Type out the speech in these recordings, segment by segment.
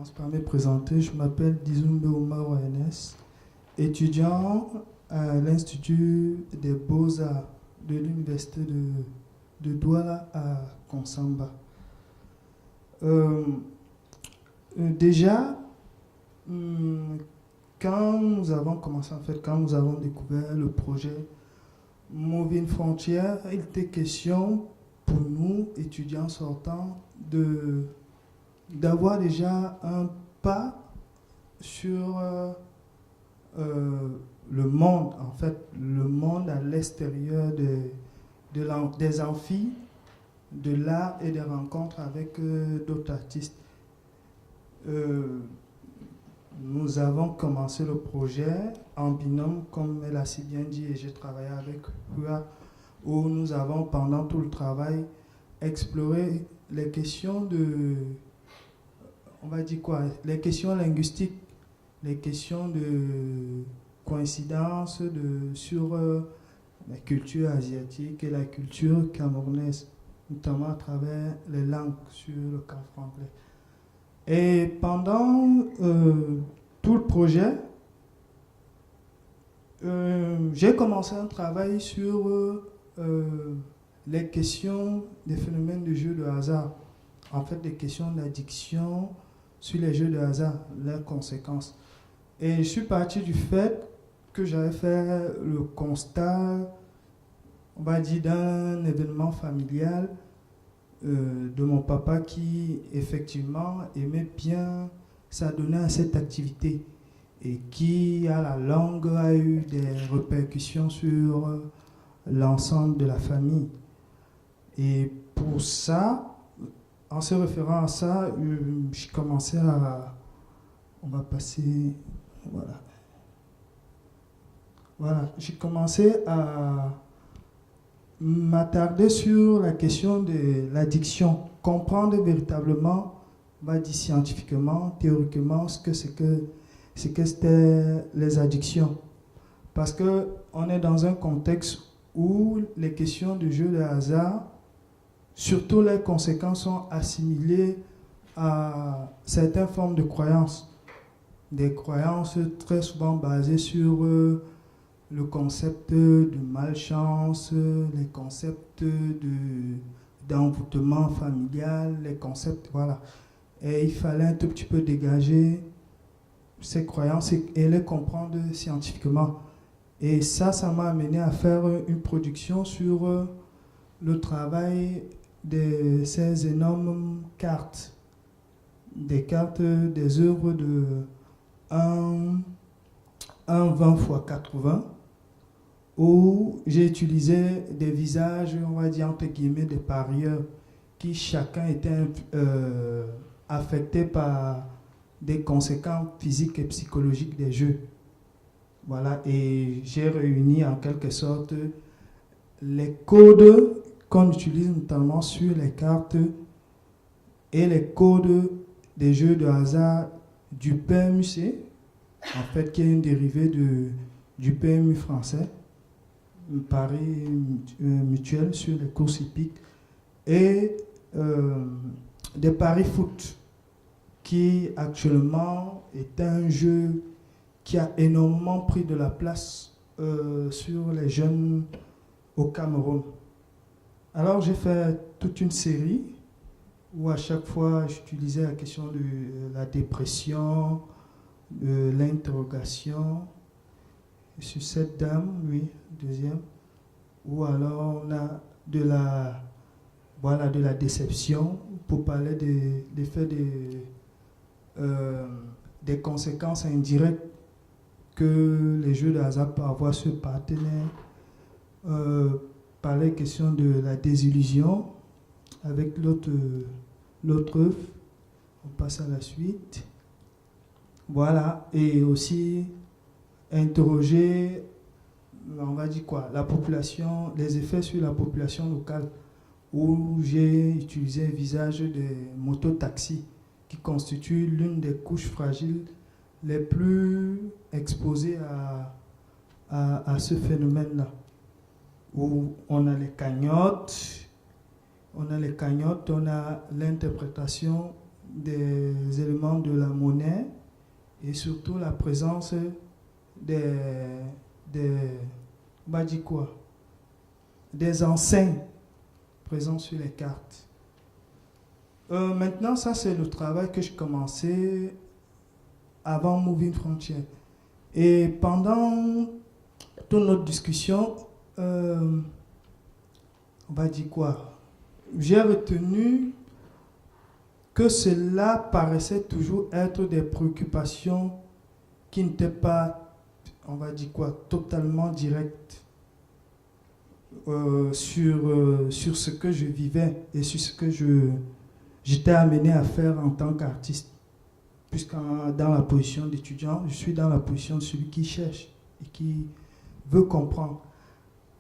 commence par me présenter. Je m'appelle Dizumbe Omar ONS, étudiant à l'Institut des Beaux-Arts de l'Université de Douala à Konsamba. Déjà, quand nous avons commencé, quand nous avons découvert le projet Moving Frontier, il était question pour nous, étudiants sortants, d'avoir déjà un pas sur le monde, en fait, le monde à l'extérieur des amphis, de l'art et des rencontres avec d'autres artistes. Nous avons commencé le projet en binôme, comme elle a si bien dit, et j'ai travaillé avec Hua, où nous avons, pendant tout le travail, exploré les questions on va dire quoi, les questions linguistiques, les questions de coïncidence sur la culture asiatique et la culture camerounaise, notamment à travers les langues sur le camp franglais. Et pendant tout le projet, j'ai commencé un travail sur les questions des phénomènes de jeux de hasard, en fait des questions d'addiction sur les jeux de hasard, leurs conséquences. Et je suis parti du fait que j'avais fait le constat, on va dire, d'un événement familial de mon papa qui effectivement aimait bien s'adonner à cette activité et qui à la longue a eu des répercussions sur l'ensemble de la famille. Et pour ça, en se référant à ça, j'ai commencé à... On va passer... Voilà. J'ai commencé à m'attarder sur la question de l'addiction, comprendre véritablement, on va dire scientifiquement, théoriquement, ce que c'était les addictions. Parce qu'on est dans un contexte où les questions de jeu de hasard, surtout les conséquences, sont assimilées à certaines formes de croyances. Des croyances très souvent basées sur le concept de malchance, les concepts d'envoûtement familial, les concepts, voilà. Et il fallait un tout petit peu dégager ces croyances et les comprendre scientifiquement. Et ça m'a amené à faire une production sur le travail de ces énormes cartes, des cartes des œuvres de 1 20 x 80, où j'ai utilisé des visages, on va dire entre guillemets, des parieurs, qui chacun était affecté par des conséquences physiques et psychologiques des jeux. Voilà, et j'ai réuni en quelque sorte les codes qu'on utilise notamment sur les cartes et les codes des jeux de hasard du PMUC, en fait, qui est une dérivée du PMU français, un pari mutuel sur les courses hippiques, et des paris foot, qui actuellement est un jeu qui a énormément pris de la place sur les jeunes au Cameroun. Alors j'ai fait toute une série où à chaque fois j'utilisais la question de la dépression, de l'interrogation sur cette dame, oui, deuxième, ou alors on a de la déception pour parler des conséquences indirectes que les jeux de hasard peuvent avoir sur le partenaire, par les questions de la désillusion avec l'autre œuvre. On passe à la suite. Voilà, et aussi interroger, on va dire quoi, la population, les effets sur la population locale, où j'ai utilisé un visage des mototaxis qui constituent l'une des couches fragiles les plus exposées à ce phénomène-là, où on a les cagnottes, on a l'interprétation des éléments l'élément de la monnaie et surtout la présence des, on va dire quoi, des enseignes présentes sur les cartes. Maintenant, ça c'est le travail que j'ai commencé avant Moving Frontier. Et pendant toute notre discussion, on va dire quoi, j'ai retenu que cela paraissait toujours être des préoccupations qui n'étaient pas, on va dire quoi, totalement directes sur ce que je vivais et sur ce que j'étais amené à faire en tant qu'artiste. Puisque dans la position d'étudiant, je suis dans la position de celui qui cherche et qui veut comprendre.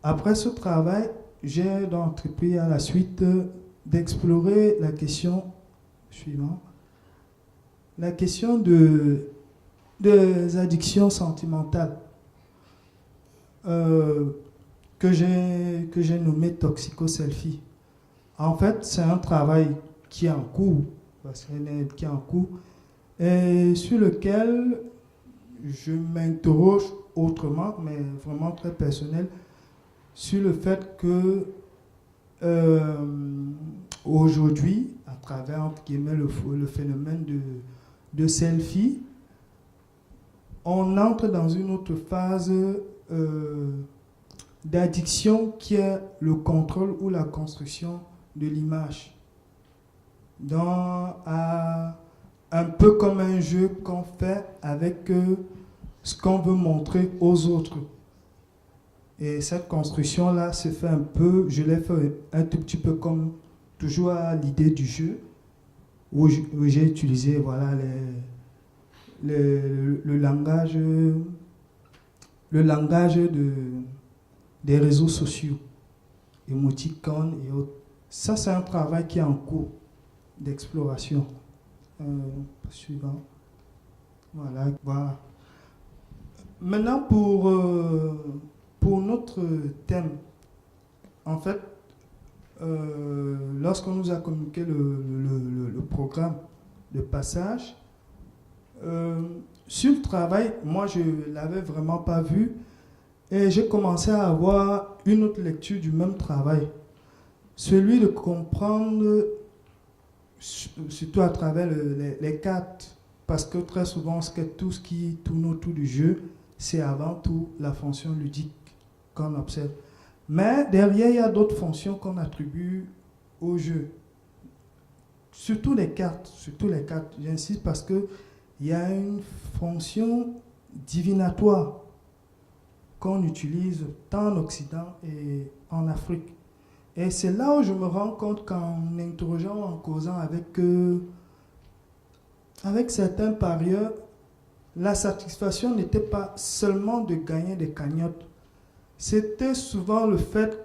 Après ce travail, j'ai donc entrepris à la suite d'explorer la question suivante, la question des addictions sentimentales que j'ai nommé toxico-selfie. En fait, c'est un travail qui est en cours, et sur lequel je m'interroge autrement, mais vraiment très personnel, sur le fait que aujourd'hui, à travers entre guillemets, le phénomène de selfie, on entre dans une autre phase d'addiction qui est le contrôle ou la construction de l'image. Un peu comme un jeu qu'on fait avec ce qu'on veut montrer aux autres. Et cette construction-là se fait un peu, je l'ai fait un tout petit peu comme toujours à l'idée du jeu, où j'ai utilisé voilà, le langage des réseaux sociaux, émoticônes et autres. Ça, c'est un travail qui est en cours d'exploration. Suivant. Voilà. Maintenant, pour notre thème, en fait, lorsqu'on nous a communiqué le programme de passage, sur le travail, moi, je ne l'avais vraiment pas vu et j'ai commencé à avoir une autre lecture du même travail, celui de comprendre surtout à travers les cartes, parce que très souvent, tout ce qui tourne autour du jeu, c'est avant tout la fonction ludique qu'on observe. Mais derrière, il y a d'autres fonctions qu'on attribue au jeu. Surtout les cartes, j'insiste parce qu'il y a une fonction divinatoire qu'on utilise tant en Occident et en Afrique. Et c'est là où je me rends compte qu'en interrogeant, en causant avec certains parieurs, la satisfaction n'était pas seulement de gagner des cagnottes. C'était souvent le fait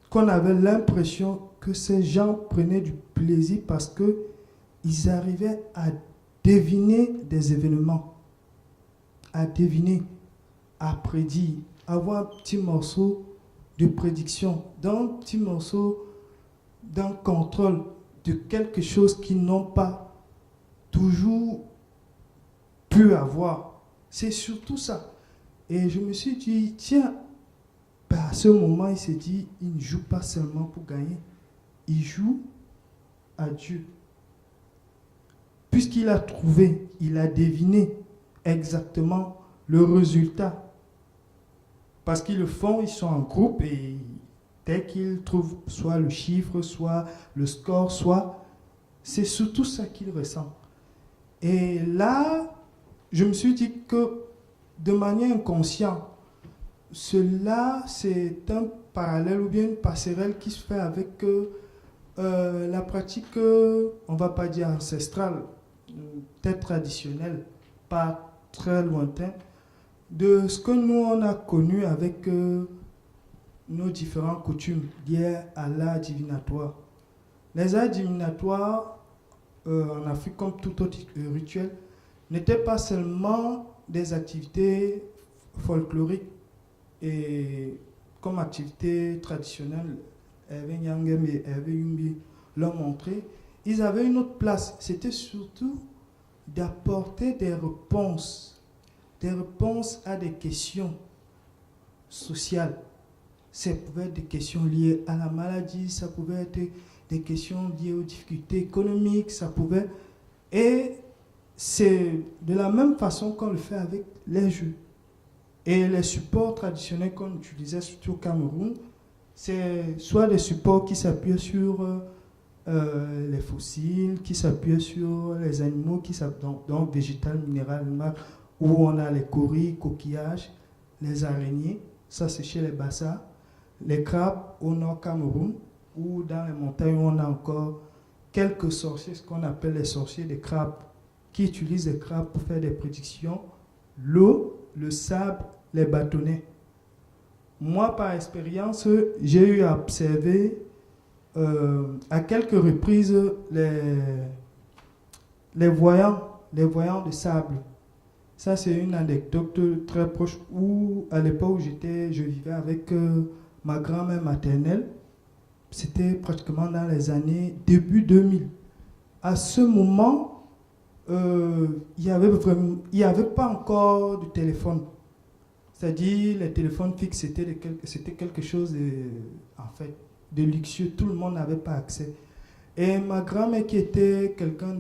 qu'on avait l'impression que ces gens prenaient du plaisir parce qu'ils arrivaient à deviner des événements, à deviner, à prédire, avoir un petit morceau de prédiction, d'un petit morceau d'un contrôle de quelque chose qu'ils n'ont pas toujours pu avoir. C'est surtout ça. Et je me suis dit, tiens, à ce moment, il s'est dit, il ne joue pas seulement pour gagner, il joue à Dieu. Puisqu'il a trouvé, il a deviné exactement le résultat. Parce qu'ils le font, ils sont en groupe et dès qu'ils trouvent soit le chiffre, soit le score, c'est surtout ça qu'ils ressentent. Et là, je me suis dit que de manière inconsciente, cela c'est un parallèle ou bien une passerelle qui se fait avec la pratique, on ne va pas dire ancestrale, peut-être traditionnelle, pas très lointaine, de ce que nous on a connu avec nos différentes coutumes liées à l'art divinatoire. Les arts divinatoires en Afrique, comme tout autre rituel, n'étaient pas seulement des activités folkloriques et comme activités traditionnelles, Hervé Nyangem et Hervé Yumbi l'ont montré, ils avaient une autre place. C'était surtout d'apporter des réponses à des questions sociales. Ça pouvait être des questions liées à la maladie, ça pouvait être des questions liées aux difficultés économiques, ça pouvait... Et c'est de la même façon qu'on le fait avec les jeux. Et les supports traditionnels qu'on utilisait surtout au Cameroun, c'est soit des supports qui s'appuient sur les fossiles, qui s'appuient sur les animaux, donc végétal, minéral, animal, où on a les coris, coquillages, les araignées, ça c'est chez les Bassa, les crabes au nord Cameroun, ou dans les montagnes où on a encore quelques sorciers, ce qu'on appelle les sorciers des crabes, qui utilisent les crabes pour faire des prédictions, l'eau, le sable, les bâtonnets. Moi, par expérience, j'ai eu à observer à quelques reprises les voyants de sable. Ça, c'est une anecdote très proche où, à l'époque où je vivais avec ma grand-mère maternelle. C'était pratiquement dans les années début 2000. À ce moment, il n'y avait pas encore de téléphone. C'est-à-dire, les téléphones fixes, c'était quelque chose de luxueux. Tout le monde n'avait pas accès. Et ma grand-mère, qui était quelqu'un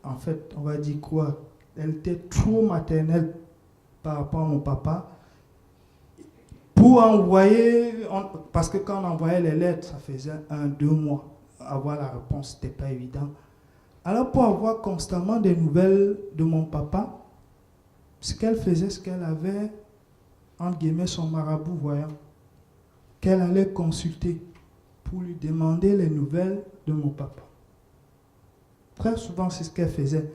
on va dire quoi? Elle était trop maternelle par rapport à mon papa. Pour envoyer, parce que quand on envoyait les lettres, ça faisait 1-2 mois. Avoir la réponse, ce n'était pas évident. Alors, pour avoir constamment des nouvelles de mon papa, ce qu'elle faisait, ce qu'elle avait, entre guillemets, son marabout voyant, qu'elle allait consulter pour lui demander les nouvelles de mon papa. Très souvent, c'est ce qu'elle faisait.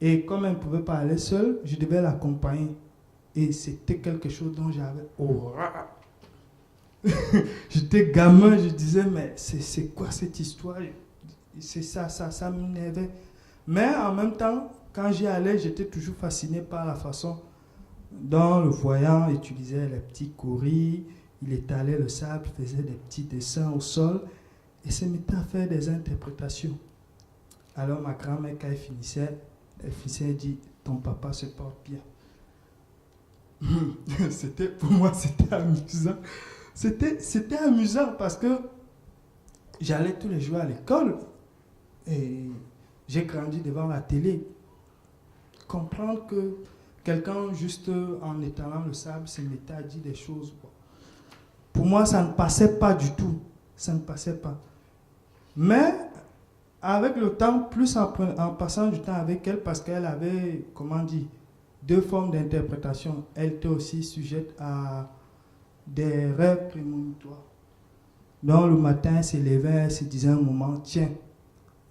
Et comme elle ne pouvait pas aller seule, je devais l'accompagner. Et c'était quelque chose dont j'avais horreur. J'étais gamin, je disais, mais c'est quoi cette histoire? C'est ça m'énervait. Mais en même temps, quand j'y allais, j'étais toujours fasciné par la façon dont le voyant utilisait les petits coris, il étalait le sable, faisait des petits dessins au sol et se mettait à faire des interprétations. Alors ma grand-mère, quand elle finissait, elle dit, ton papa se porte bien. Pour moi, c'était amusant. C'était amusant parce que j'allais tous les jours à l'école et j'ai grandi devant la télé. Comprendre que quelqu'un, juste en étalant le sable, se mettait à dire des choses. Pour moi, ça ne passait pas du tout. Ça ne passait pas. Mais avec le temps, plus en passant du temps avec elle, parce qu'elle avait, deux formes d'interprétation. Elle était aussi sujette à des rêves prémonitoires. Donc le matin, elle s'élevait, elle se disait un moment, tiens,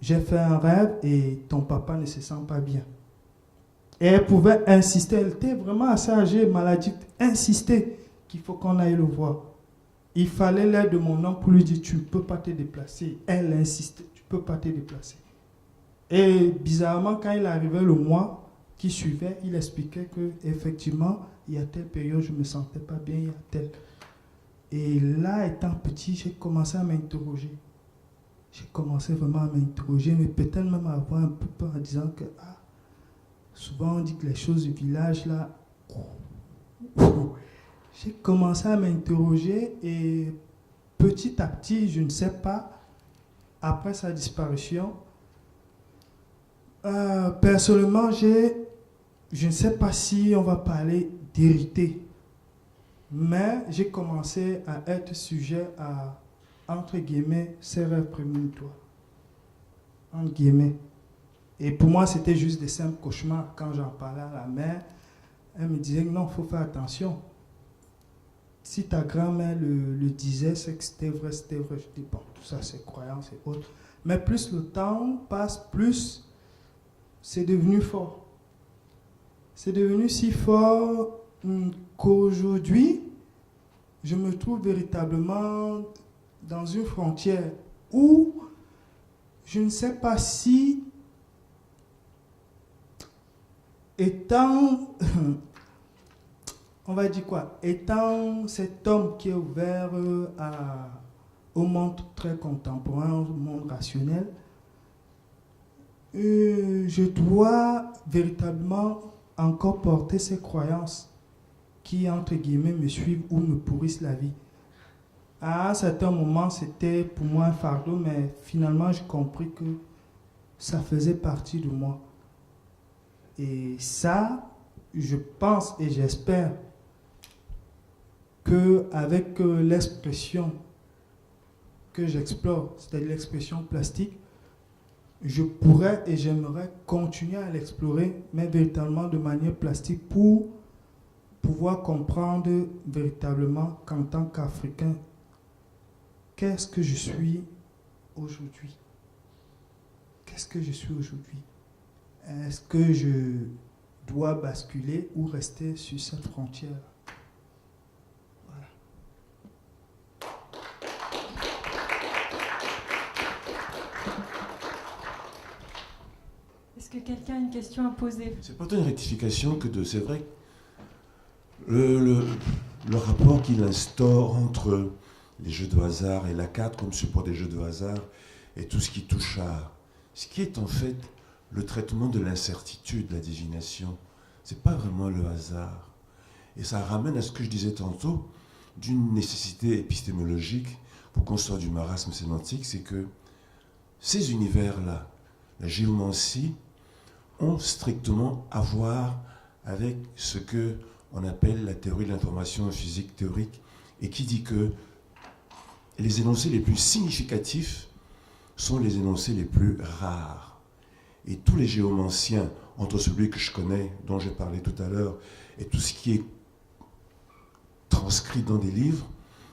j'ai fait un rêve et ton papa ne se sent pas bien. Et elle pouvait insister, elle était vraiment assez âgée, maladie, insister qu'il faut qu'on aille le voir. Il fallait l'aide de mon oncle pour lui dire, tu ne peux pas te déplacer. Elle insistait, tu ne peux pas te déplacer. Et bizarrement, quand il arrivait le mois qui suivait, il expliquait qu'effectivement, il y a telle période, je ne me sentais pas bien, il y a telle. Et là, étant petit, j'ai commencé à m'interroger. J'ai commencé vraiment à m'interroger, mais peut-être même à avoir un peu peur en disant que, souvent on dit que les choses du village, là, j'ai commencé à m'interroger et petit à petit, je ne sais pas, après sa disparition, personnellement, je ne sais pas si on va parler d'hériter, mais j'ai commencé à être sujet à, entre guillemets, ces rêves prémonitoires. Entre guillemets. Et pour moi, c'était juste des simples cauchemars. Quand j'en parlais à la mère, elle me disait que non, il faut faire attention. Si ta grand-mère le disait, c'est que c'était vrai, c'était vrai. Je dis, bon, tout ça, c'est croyance et autres. Mais plus le temps passe, plus c'est devenu fort. C'est devenu si fort qu'aujourd'hui, je me trouve véritablement dans une frontière où je ne sais pas si, étant, on va dire quoi, étant cet homme qui est ouvert au monde très contemporain, au monde rationnel, je dois véritablement encore porter ces croyances qui, entre guillemets, me suivent ou me pourrissent la vie. À un certain moment, c'était pour moi un fardeau, mais finalement, j'ai compris que ça faisait partie de moi. Et ça, je pense et j'espère qu'avec l'expression que j'explore, c'est-à-dire l'expression plastique, je pourrais et j'aimerais continuer à l'explorer, mais véritablement de manière plastique pour pouvoir comprendre véritablement qu'en tant qu'Africain, qu'est-ce que je suis aujourd'hui? Qu'est-ce que je suis aujourd'hui? Est-ce que je dois basculer ou rester sur cette frontière? Voilà. Est-ce que quelqu'un a une question à poser? C'est pas une rectification que de... C'est vrai, le rapport qu'il instaure entre les jeux de hasard et la carte comme support des jeux de hasard et tout ce qui touche à... Ce qui est en fait le traitement de l'incertitude, la divination. C'est pas vraiment le hasard. Et ça ramène à ce que je disais tantôt, d'une nécessité épistémologique pour qu'on sorte du marasme sémantique, c'est que ces univers-là, la géomancie, ont strictement à voir avec ce que on appelle la théorie de l'information physique théorique, et qui dit que les énoncés les plus significatifs sont les énoncés les plus rares. Et tous les géomanciens, entre celui que je connais, dont j'ai parlé tout à l'heure, et tout ce qui est transcrit dans des livres,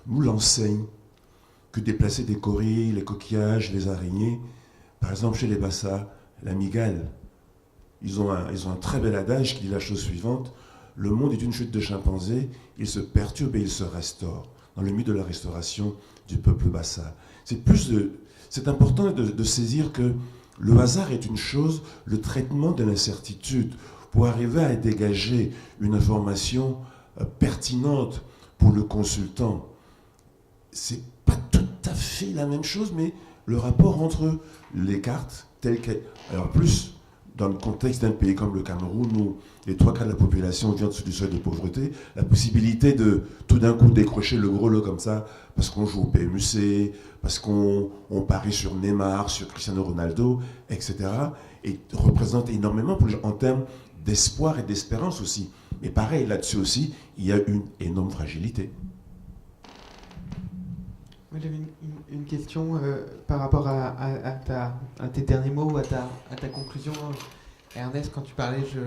nous l'enseignent que déplacer des corilles, les coquillages, les araignées, par exemple chez les Bassa, la migale, ils ont un très bel adage qui dit la chose suivante: le monde est une chute de chimpanzés, il se perturbe et il se restaure, dans le mythe de la restauration du peuple Bassa. C'est important de saisir que le hasard est une chose, le traitement de l'incertitude, pour arriver à dégager une information pertinente pour le consultant. C'est pas tout à fait la même chose, mais le rapport entre les cartes telles qu'elles... Alors plus, dans le contexte d'un pays comme le Cameroun, où les 3 quarts de la population vient du seuil de pauvreté, la possibilité de tout d'un coup décrocher le gros lot comme ça, parce qu'on joue au PMUC, parce qu'on parie sur Neymar, sur Cristiano Ronaldo, etc., et représente énormément pour les gens, en termes d'espoir et d'espérance aussi. Mais pareil, là-dessus aussi, il y a une énorme fragilité. Moi, j'avais une question par rapport à tes derniers mots ou à ta conclusion. Ernest, quand tu parlais, je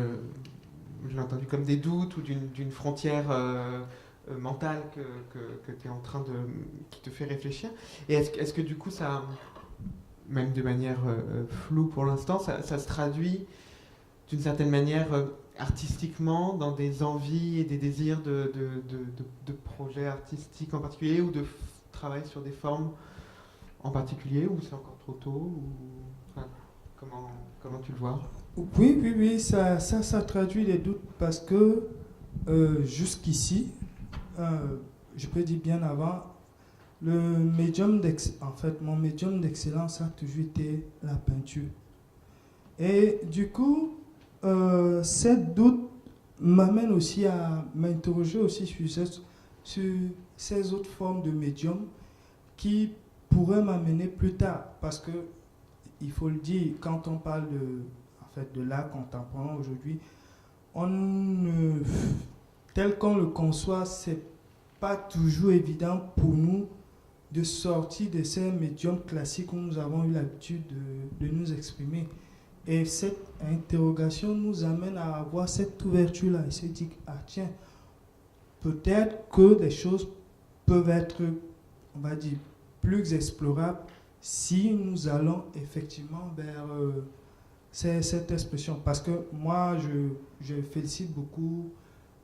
l'ai entendu comme des doutes ou d'une frontière mentale que tu es en train qui te fait réfléchir. Et est-ce que du coup, ça, même de manière floue pour l'instant, ça se traduit d'une certaine manière artistiquement dans des envies et des désirs de projets artistiques en particulier, ou de travail sur des formes en particulier, ou c'est encore trop tôt, ou enfin, comment tu le vois? Oui, ça traduit les doutes parce que jusqu'ici, je peux dire bien avant, mon médium d'excellence a toujours été la peinture. Et du coup, cette doute m'amène aussi à m'interroger aussi sur ces autres formes de médium qui pourraient m'amener plus tard. Parce que, il faut le dire, quand on parle de l'art contemporain aujourd'hui, tel qu'on le conçoit, c'est pas toujours évident pour nous de sortir de ces médiums classiques où nous avons eu l'habitude de nous exprimer. Et cette interrogation nous amène à avoir cette ouverture-là et se dire, ah tiens, peut-être que des choses peuvent être, on va dire, plus explorables si nous allons effectivement vers cette expression. Parce que moi, je félicite beaucoup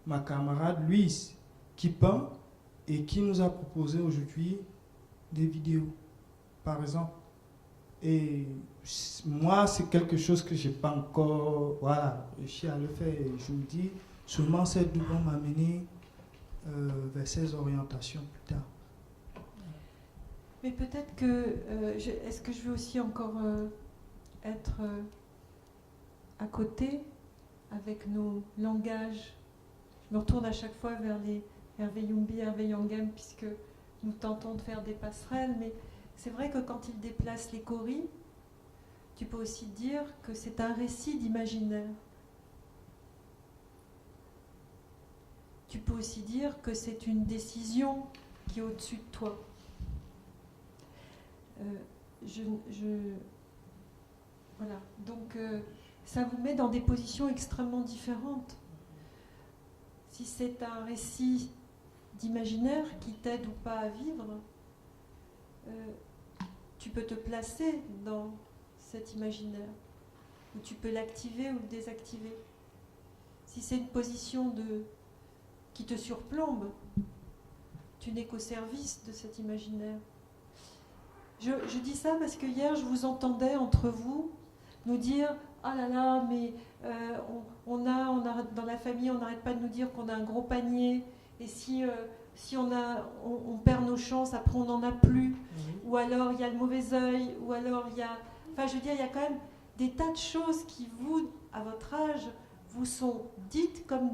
ma camarade Louise, qui peint et qui nous a proposé aujourd'hui des vidéos, par exemple. Et moi, c'est quelque chose que je n'ai pas encore réussi à le faire. Et je me dis, seulement cette double va m'amener vers ces orientations plus tard. Mais peut-être que... est-ce que je veux aussi encore être à côté avec nos langages. Je me retourne à chaque fois vers les Hervé Youmbi, Hervé Yangem, puisque nous tentons de faire des passerelles, mais c'est vrai que quand il déplace les choris, tu peux aussi dire que c'est un récit d'imaginaire. Tu peux aussi dire que c'est une décision qui est au-dessus de toi. Voilà. Donc, ça vous met dans des positions extrêmement différentes. Si c'est un récit d'imaginaire qui t'aide ou pas à vivre, tu peux te placer dans cet imaginaire, ou tu peux l'activer ou le désactiver. Si c'est une position qui te surplombe, tu n'es qu'au service de cet imaginaire. Je dis ça parce que hier, je vous entendais entre vous nous dire « Ah là là, mais dans la famille, on n'arrête pas de nous dire qu'on a un gros panier, et si on perd nos chances, après on n'en a plus, ou alors il y a le mauvais œil, ou alors il y a... » Enfin, je veux dire, il y a quand même des tas de choses qui, vous, à votre âge, vous sont dites comme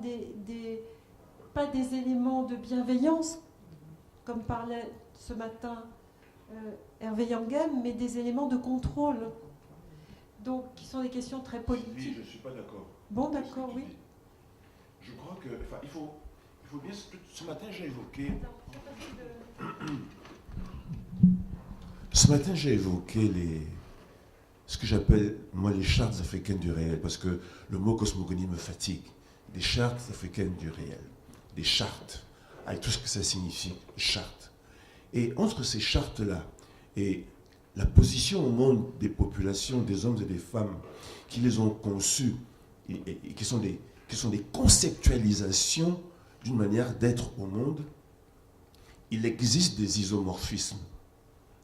pas des éléments de bienveillance, comme parlait ce matin Hervé Yangem, mais des éléments de contrôle. Donc, qui sont des questions très politiques. Oui, je ne suis pas d'accord. Bon, d'accord, oui. Je crois que... Enfin, il faut bien... Ce matin, j'ai évoqué... Ce matin, j'ai évoqué ce que j'appelle, moi, les chartes africaines du réel, parce que le mot cosmogonie me fatigue. Des chartes africaines du réel. Des chartes, avec tout ce que ça signifie, chartes. Et entre ces chartes-là et la position au monde des populations, des hommes et des femmes qui les ont conçues et qui sont des conceptualisations d'une manière d'être au monde, il existe des isomorphismes.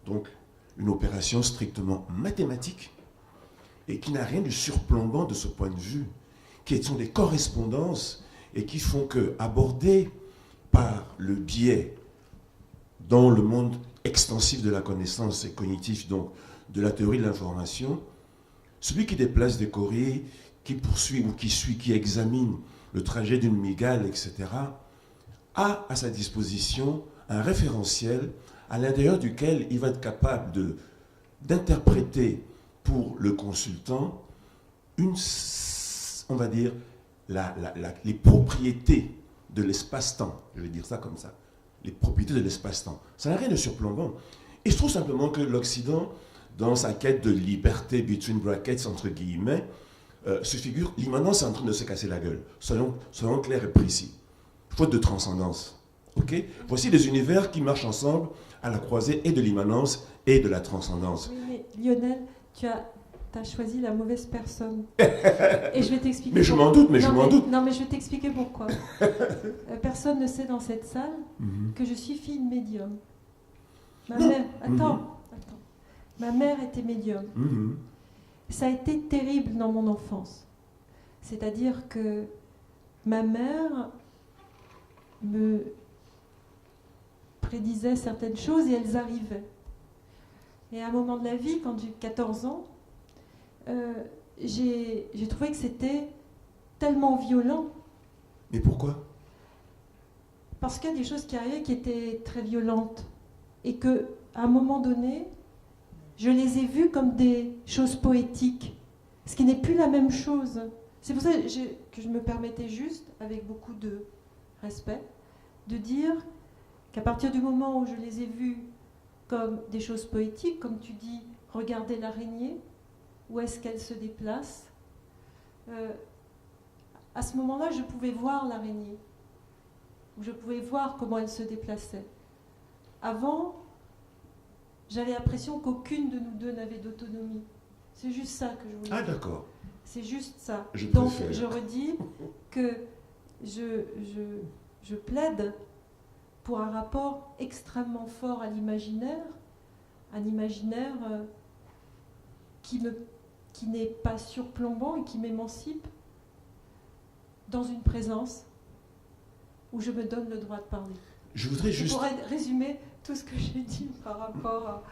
Donc, une opération strictement mathématique et qui n'a rien de surplombant de ce point de vue, qui sont des correspondances et qui font que, abordées par le biais dans le monde extensif de la connaissance et cognitif, donc de la théorie de l'information, celui qui déplace des choris, qui poursuit ou qui suit, qui examine le trajet d'une mygale, etc., a à sa disposition un référentiel à l'intérieur duquel il va être capable d'interpréter pour le consultant on va dire, les propriétés de l'espace-temps. Je vais dire ça comme ça. Les propriétés de l'espace-temps. Ça n'a rien de surplombant. Et je trouve simplement que l'Occident, dans sa quête de liberté, between brackets, entre guillemets, se figure, l'immanence est en train de se casser la gueule. Soyons clairs et précis. Faute de transcendance. Okay? Voici des univers qui marchent ensemble à la croisée et de l'immanence et de la transcendance. Oui, mais Lionel, tu as choisi la mauvaise personne. Et je vais t'expliquer. Mais je m'en doute, mais je m'en doute. Non, mais je vais t'expliquer pourquoi. Personne ne sait dans cette salle que je suis fille de médium. Ma mère... Attends. Ma mère était médium. Ça a été terrible dans mon enfance. C'est-à-dire que ma mère me prédisait certaines choses et elles arrivaient. Et à un moment de la vie, quand j'ai 14 ans, j'ai trouvé que c'était tellement violent. Mais pourquoi ? Parce qu'il y a des choses qui arrivaient qui étaient très violentes. Et qu'à un moment donné, je les ai vues comme des choses poétiques. Ce qui n'est plus la même chose. C'est pour ça que je me permettais juste, avec beaucoup de respect, de dire qu'à partir du moment où je les ai vues comme des choses poétiques, comme tu dis, regardez l'araignée, où est-ce qu'elle se déplace, à ce moment-là, je pouvais voir l'araignée, ou je pouvais voir comment elle se déplaçait. Avant, j'avais l'impression qu'aucune de nous deux n'avait d'autonomie. C'est juste ça que je voulais dire. Ah, d'accord. C'est juste ça. Donc, je redis que je plaide pour un rapport extrêmement fort à l'imaginaire, un imaginaire qui n'est pas surplombant et qui m'émancipe dans une présence où je me donne le droit de parler. Je voudrais juste... Je pourrais résumer tout ce que j'ai dit par rapport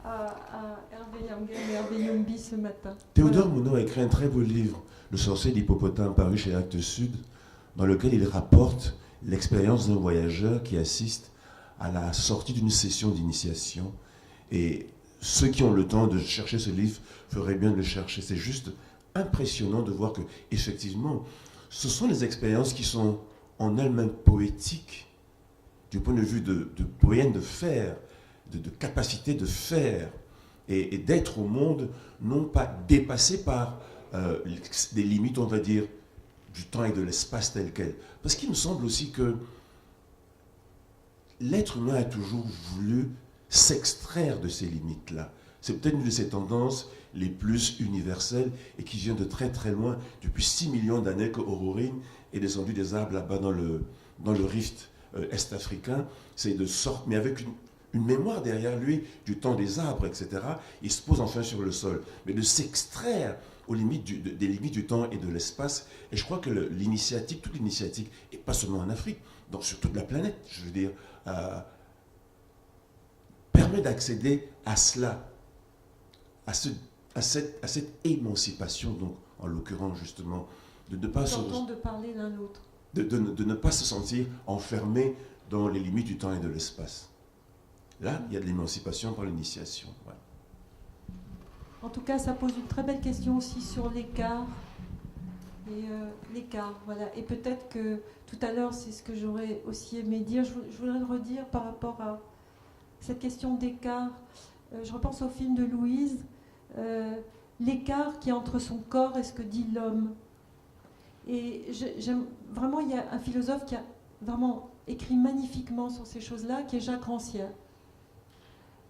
à Hervé Yanguel et Hervé Yombi ce matin. Théodore Monod a écrit un très beau livre, Le sorcier d'Hippopotame, paru chez Actes Sud, dans lequel il rapporte l'expérience d'un voyageur qui assiste à la sortie d'une session d'initiation. Et ceux qui ont le temps de chercher ce livre feraient bien de le chercher. C'est juste impressionnant de voir que, effectivement, ce sont des expériences qui sont en elles-mêmes poétiques, du point de vue de moyenne de faire, de capacité de faire, et d'être au monde, non pas dépassé par des limites, on va dire, du temps et de l'espace tel quel. Parce qu'il me semble aussi que l'être humain a toujours voulu s'extraire de ces limites-là. C'est peut-être une de ces tendances les plus universelles et qui vient de très très loin. Depuis 6 millions d'années que Ororine est descendu des arbres là-bas dans le rift est-africain, c'est de sorte, mais avec une mémoire derrière lui du temps des arbres, etc. Il se pose enfin sur le sol. Mais de s'extraire aux limites des limites du temps et de l'espace. Et je crois que l'initiative, toute l'initiative, et pas seulement en Afrique, donc sur toute la planète, je veux dire, permet d'accéder à cela, à cette émancipation, donc en l'occurrence justement, de ne pas de parler l'un l'autre. De ne pas se sentir enfermé dans les limites du temps et de l'espace. Là, il y a de l'émancipation par l'initiation. Ouais. En tout cas, ça pose une très belle question aussi sur l'écart. Et l'écart, voilà. Et peut-être que tout à l'heure, c'est ce que j'aurais aussi aimé dire. Je voudrais le redire par rapport à cette question d'écart. Je repense au film de Louise, l'écart qui est entre son corps et ce que dit l'homme. Et j'aime vraiment, il y a un philosophe qui a vraiment écrit magnifiquement sur ces choses-là, qui est Jacques Rancière.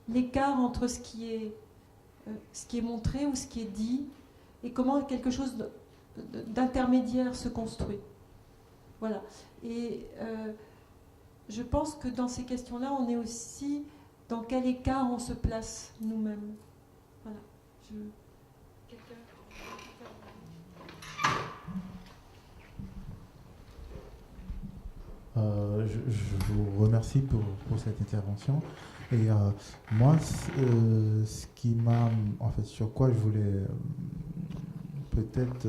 L'écart entre ce qui est montré ou ce qui est dit, et comment quelque chose d'intermédiaire se construit. Voilà. Et je pense que dans ces questions-là, on est aussi dans quel écart on se place nous-mêmes. Voilà. Je vous remercie pour cette intervention. Et moi, ce qui m'a, en fait, sur quoi je voulais peut-être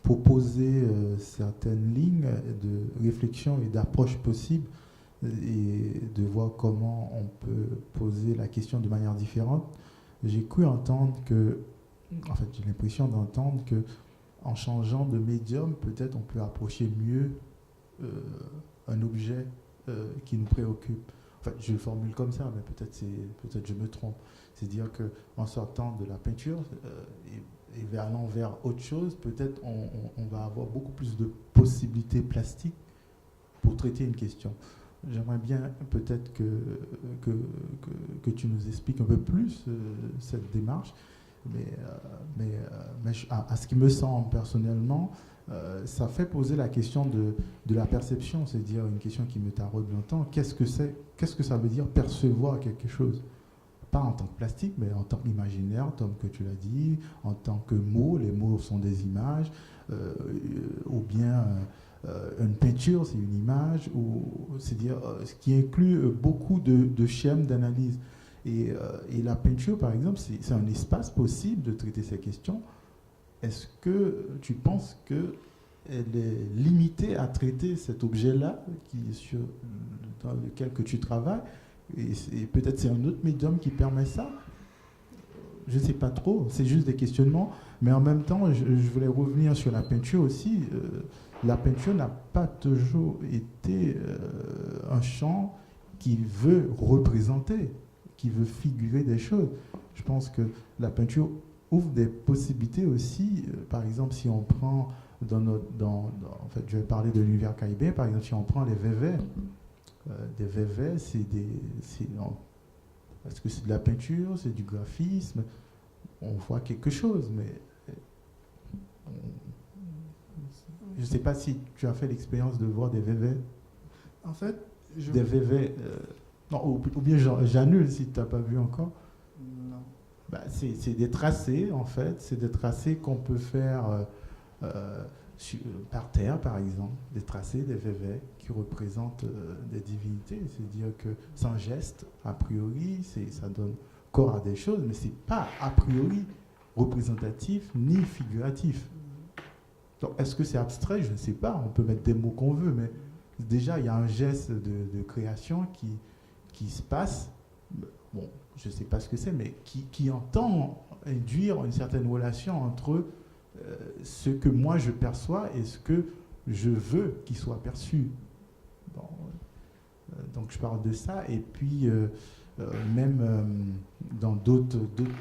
proposer certaines lignes de réflexion et d'approche possible, et de voir comment on peut poser la question de manière différente. J'ai cru entendre que, en fait, j'ai l'impression d'entendre que, en changeant de médium, peut-être on peut approcher mieux un objet qui nous préoccupe. En fait, je le formule comme ça, mais peut-être je me trompe. C'est-à-dire qu'en sortant de la peinture et allant vers autre chose, peut-être on va avoir beaucoup plus de possibilités plastiques pour traiter une question. J'aimerais bien peut-être que tu nous expliques un peu plus cette démarche, mais à ce qui me semble personnellement, ça fait poser la question de la perception, c'est-à-dire une question qui me taraude longtemps. Qu'est-ce que ça veut dire percevoir quelque chose? Pas en tant que plastique, mais en tant qu'imaginaire, comme que tu l'as dit, en tant que mots. Les mots sont des images, ou bien une peinture, c'est une image, c'est-à-dire ce qui inclut beaucoup de schèmes d'analyse. Et la peinture, par exemple, c'est un espace possible de traiter ces questions. Est-ce que tu penses qu'elle est limitée à traiter cet objet-là dans lequel que tu travailles, et peut-être c'est un autre médium qui permet ça? Je ne sais pas trop, c'est juste des questionnements. Mais en même temps, je voulais revenir sur la peinture aussi. La peinture n'a pas toujours été un champ qui veut représenter, qui veut figurer des choses. Je pense que la peinture ouvre des possibilités aussi. Par exemple, si on prend en fait, je vais parler de l'univers caribéen. Par exemple, si on prend les vévés, des vévés, est-ce que c'est de la peinture, c'est du graphisme? On voit quelque chose, mais je ne sais pas si tu as fait l'expérience de voir des vévés. En fait, des vévés. Non, ou bien j'annule si tu n'as pas vu encore. Non. Bah, c'est des tracés, en fait. C'est des tracés qu'on peut faire par terre, par exemple. Des tracés, des vévés qui représentent des divinités. C'est-à-dire que sans geste, a priori, ça donne corps à des choses, mais ce n'est pas a priori représentatif ni figuratif. Donc, est-ce que c'est abstrait? Je ne sais pas. On peut mettre des mots qu'on veut, mais déjà, il y a un geste de création qui se passe. Bon, je ne sais pas ce que c'est, mais qui entend induire une certaine relation entre ce que moi je perçois et ce que je veux qu'il soit perçu. Bon, donc je parle de ça. Et puis, même dans d'autres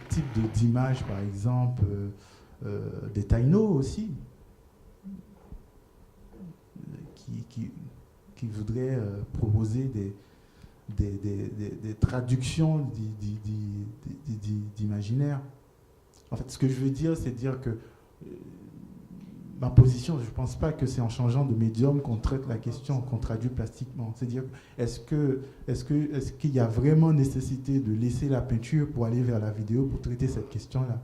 types d'images, par exemple, des taïnos aussi, qui voudraient proposer des traductions d'imaginaire. En fait, ce que je veux dire, c'est dire que ma position, je ne pense pas que c'est en changeant de médium qu'on traite la question, qu'on traduit plastiquement. C'est-à-dire, est-ce qu'il y a vraiment nécessité de laisser la peinture pour aller vers la vidéo pour traiter cette question-là?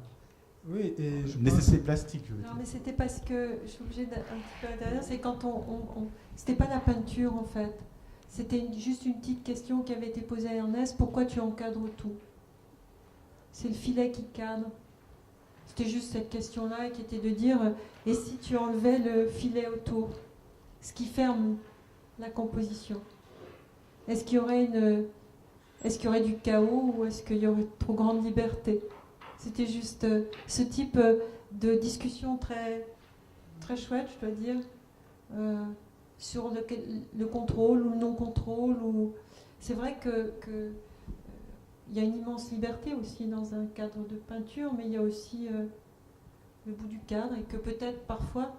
Oui, et nécessité plastique, je veux dire. Non, mais c'était parce que, je suis obligée d'un petit peu intervenir, c'est quand c'était pas la peinture en fait. C'était juste une petite question qui avait été posée à Ernest, pourquoi tu encadres tout? C'est le filet qui cadre. C'était juste cette question-là qui était de dire, et si tu enlevais le filet autour, ce qui ferme la composition? Est-ce qu'il y aurait du chaos ou est-ce qu'il y aurait trop grande liberté? C'était juste ce type de discussion très, très chouette, je dois dire, sur le contrôle ou le non-contrôle. C'est vrai que il y a une immense liberté aussi dans un cadre de peinture, mais il y a aussi le bout du cadre et que peut-être parfois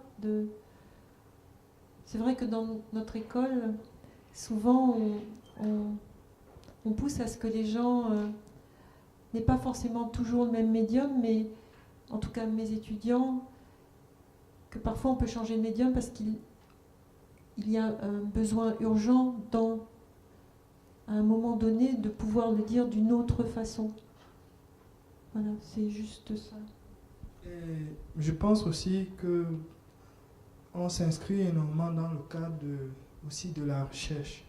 c'est vrai que dans notre école, souvent on pousse à ce que les gens n'aient pas forcément toujours le même médium, mais en tout cas mes étudiants, que parfois on peut changer de médium parce qu'il y a un besoin urgent à un moment donné de pouvoir le dire d'une autre façon. Voilà, c'est juste ça. Et je pense aussi que on s'inscrit énormément dans le cadre aussi de la recherche.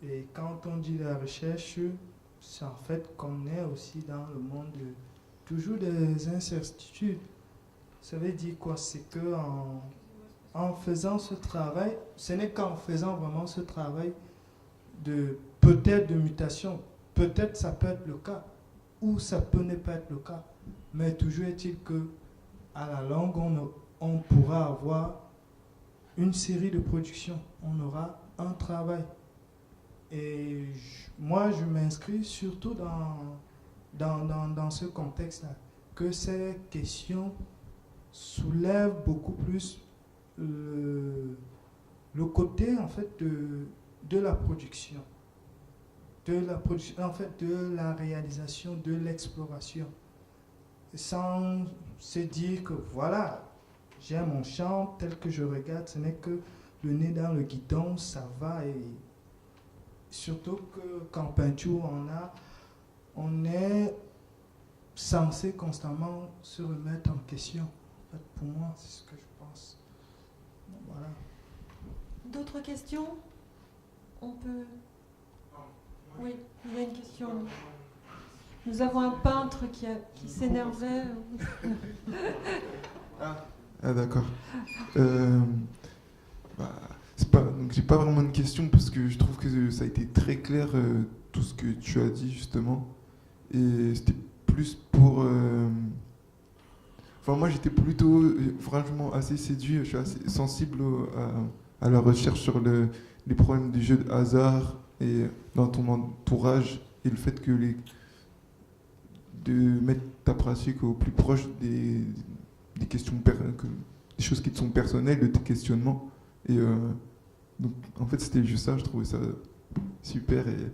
Et quand on dit la recherche, c'est en fait qu'on est aussi dans le monde de toujours des incertitudes. Ça veut dire quoi? C'est que en faisant ce travail, ce n'est qu'en faisant vraiment ce travail de peut-être de mutation, peut-être ça peut être le cas, ou ça peut ne pas être le cas. Mais toujours est-il que à la longue, on pourra avoir une série de productions, on aura un travail. Et moi, je m'inscris surtout dans ce contexte-là, que ces questions soulèvent beaucoup plus le côté en fait de la production. En fait, de la réalisation, de l'exploration. Sans se dire que voilà, j'ai mon champ tel que je regarde, ce n'est que le nez dans le guidon, ça va. Et surtout qu'en peinture, on est censé constamment se remettre en question. En fait, pour moi, c'est ce que je pense. Voilà. D'autres questions? On peut... Oui, il y a une question. Nous avons un peintre qui s'énervait. Ah d'accord. Donc j'ai pas vraiment de question parce que je trouve que ça a été très clair tout ce que tu as dit justement. Et c'était plus pour... Enfin moi j'étais plutôt franchement assez séduit, je suis assez sensible à la recherche sur les problèmes du jeu de hasard et dans ton entourage et le fait que de mettre ta pratique au plus proche des questions, des choses qui te sont personnelles, de tes questionnements. Et donc en fait c'était juste ça, je trouvais ça super et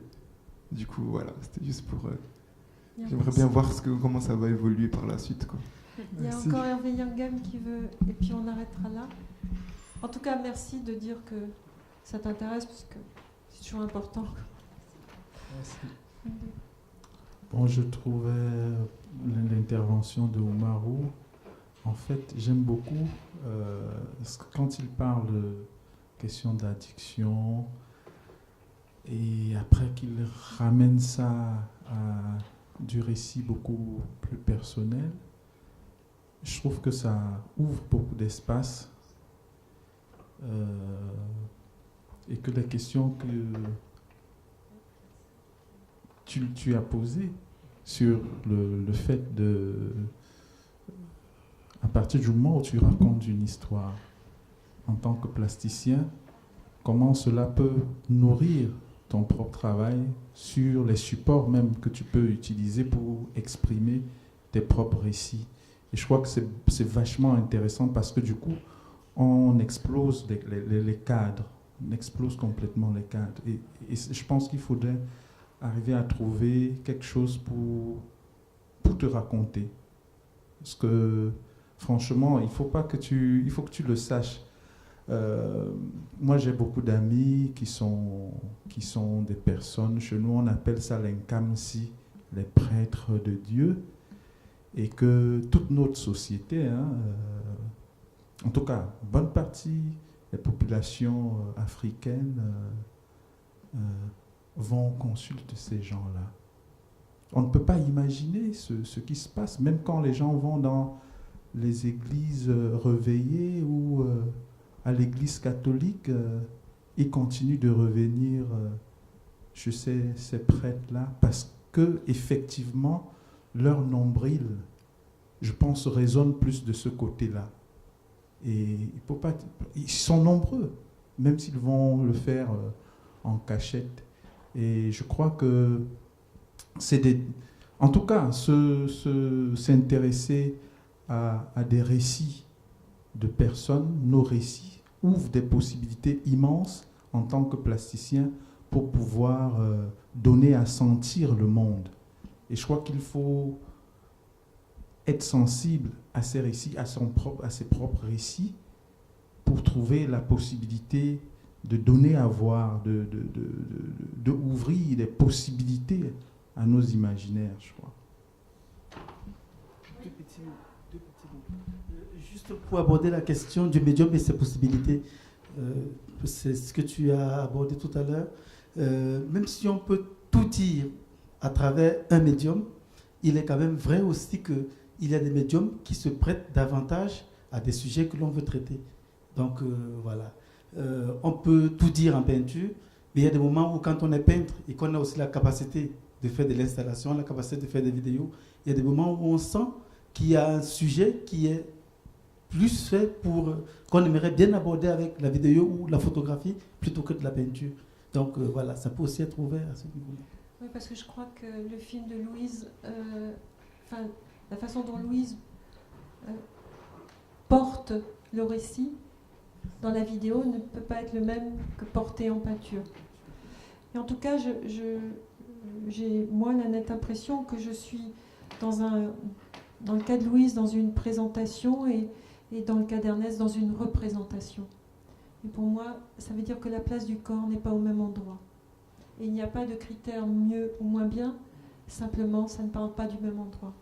du coup voilà, c'était juste pour... J'aimerais bien voir comment ça va évoluer par la suite, quoi. Il y a encore Hervé Yangam qui veut, et puis on arrêtera là. En tout cas, merci de dire que ça t'intéresse, parce que c'est toujours important. Merci. Bon, je trouvais l'intervention de Oumarou, en fait, j'aime beaucoup quand il parle de question d'addiction, et après qu'il ramène ça à du récit beaucoup plus personnel, je trouve que ça ouvre beaucoup d'espace et que les questions que tu as posées sur le fait de, à partir du moment où tu racontes une histoire en tant que plasticien, comment cela peut nourrir ton propre travail sur les supports même que tu peux utiliser pour exprimer tes propres récits. Et je crois que c'est vachement intéressant parce que du coup, on explose les cadres, on explose complètement les cadres. Et je pense qu'il faudrait arriver à trouver quelque chose pour te raconter. Parce que franchement, il faut que tu le saches. Moi, j'ai beaucoup d'amis qui sont des personnes, chez nous on appelle ça l'inkamsi, les prêtres de Dieu, et que toute notre société, en tout cas, bonne partie des populations africaines vont consulter ces gens-là. On ne peut pas imaginer ce qui se passe, même quand les gens vont dans les églises réveillées ou à l'église catholique, ils continuent de revenir chez ces prêtres-là parce que effectivement leur nombril, je pense, résonne plus de ce côté-là. Et ils sont nombreux, même s'ils vont le faire en cachette. Et je crois que en tout cas, s'intéresser à des récits de personnes, nos récits ouvrent des possibilités immenses en tant que plasticien pour pouvoir donner à sentir le monde. Et je crois qu'il faut être sensible à ces récits, à ses propres récits, pour trouver la possibilité de donner à voir, de ouvrir des possibilités à nos imaginaires, je crois. Deux petits mots. Juste pour aborder la question du médium et ses possibilités, c'est ce que tu as abordé tout à l'heure. Même si on peut tout dire à travers un médium, il est quand même vrai aussi qu'il y a des médiums qui se prêtent davantage à des sujets que l'on veut traiter. Donc voilà. On peut tout dire en peinture, mais il y a des moments où quand on est peintre et qu'on a aussi la capacité de faire de l'installation, la capacité de faire des vidéos, il y a des moments où on sent qu'il y a un sujet qui est plus fait pour qu'on aimerait bien aborder avec la vidéo ou la photographie plutôt que de la peinture. Donc voilà, ça peut aussi être ouvert à ce niveau-là. Oui, parce que je crois que le film de Louise, la façon dont Louise porte le récit dans la vidéo ne peut pas être le même que porté en peinture. Et en tout cas, j'ai moi la nette impression que je suis dans le cas de Louise dans une présentation et dans le cas d'Ernest dans une représentation. Et pour moi, ça veut dire que la place du corps n'est pas au même endroit. Et il n'y a pas de critère mieux ou moins bien, simplement ça ne parle pas du même endroit.